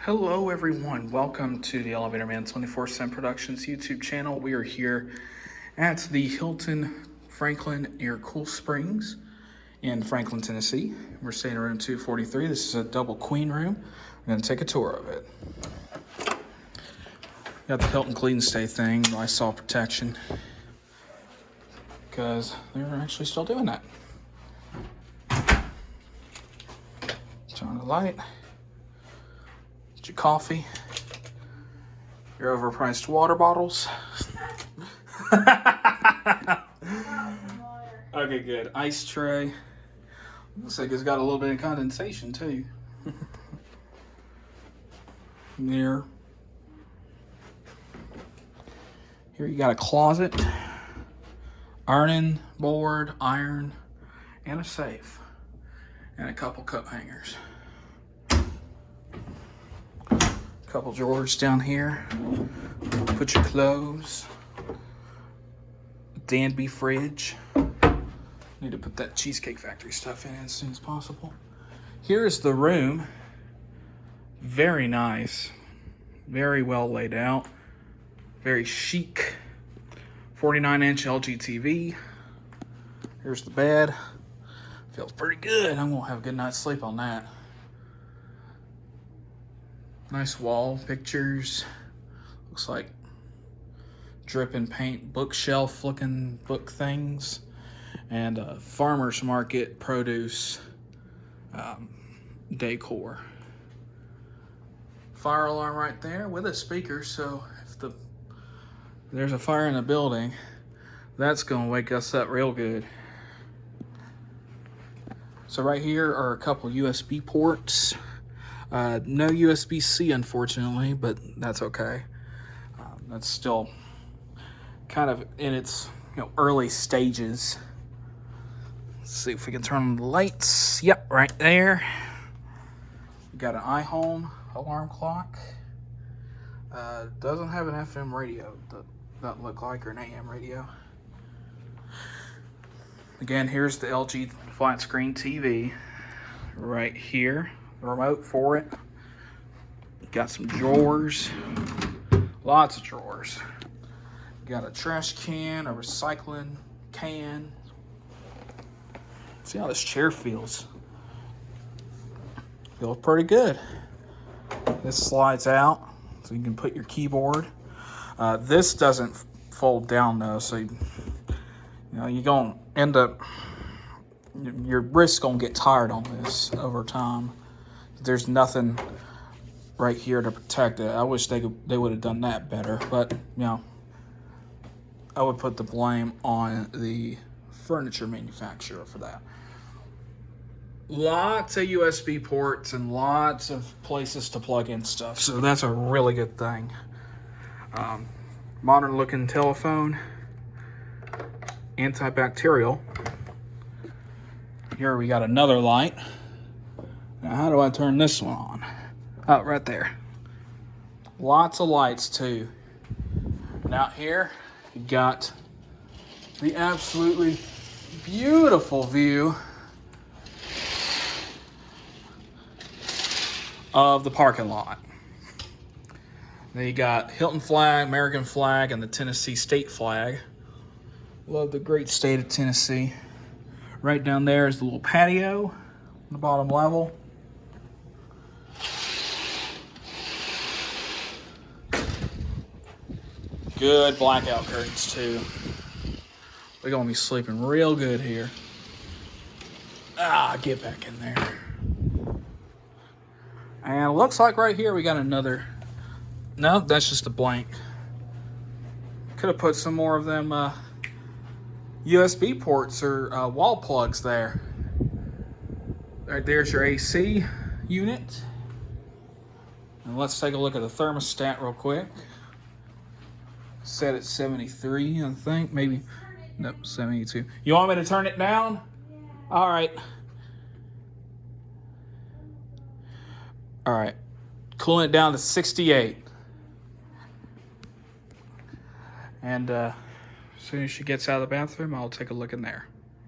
Hello everyone, welcome to the Elevator Man 24/7 Productions YouTube channel. We are here at the Hilton Franklin Cool Springs in Franklin, Tennessee. We're staying in room 243. This is a double queen room. We're going to take a tour of it. Got the Hilton Clean Stay thing, Lysol protection, because they're actually still doing that. Turn on the light. Get your coffee, your overpriced water bottles. Okay, good. Ice tray. Looks like it's got a little bit of condensation too. Mirror. Here you got a closet, ironing board, iron, and a safe, and a couple coat hangers. Couple drawers down here. Put your clothes. Danby fridge. Need to put that Cheesecake Factory stuff in as soon as possible. Here's the room. Very nice. Very well laid out. Very chic. 49-inch LG TV. Here's the bed. Feels pretty good. I'm gonna have a good night's sleep on that. Nice wall pictures. Looks like dripping paint bookshelf looking book things. And a farmer's market produce decor. Fire alarm right there with a speaker, so if there's a fire in the building, that's gonna wake us up real good. So right here are a couple USB ports. No USB-C, unfortunately, but that's okay. That's still kind of in its early stages. Let's see if we can turn on the lights. Yep, right there. We got an iHome alarm clock. Doesn't have an FM radio. Doesn't look like, or an AM radio. Again, here's the LG flat screen TV right here. Remote for it. Got some drawers. Lots of drawers. Got a trash can, a recycling can. See how this chair feels. Feels pretty good. This slides out so you can put your keyboard. This doesn't fold down though, so you're gonna end up, your wrist's gonna get tired on this over time. There's nothing right here to protect it. I wish they would have done that better, but I would put the blame on the furniture manufacturer for that. Lots of USB ports and lots of places to plug in stuff, so that's a really good thing. Modern looking telephone, antibacterial. Here we got another light. Now, how do I turn this one on? Oh, right there. Lots of lights, too. And out here, you got the absolutely beautiful view of the parking lot. Then you got Hilton flag, American flag, and the Tennessee state flag. Love the great state of Tennessee. Right down there is the little patio on the bottom level. Good blackout curtains too. We're gonna be sleeping real good here. Get back in there. And it looks like right here we got another. No, that's just a blank. Could have put some more of them USB ports or wall plugs there. Right there's your AC unit. And let's take a look at the thermostat real quick. Set at 73, I think. Maybe. Nope, 72. You want me to turn it down? Yeah. All right. All right. Cooling it down to 68. And as soon as she gets out of the bathroom, I'll take a look in there.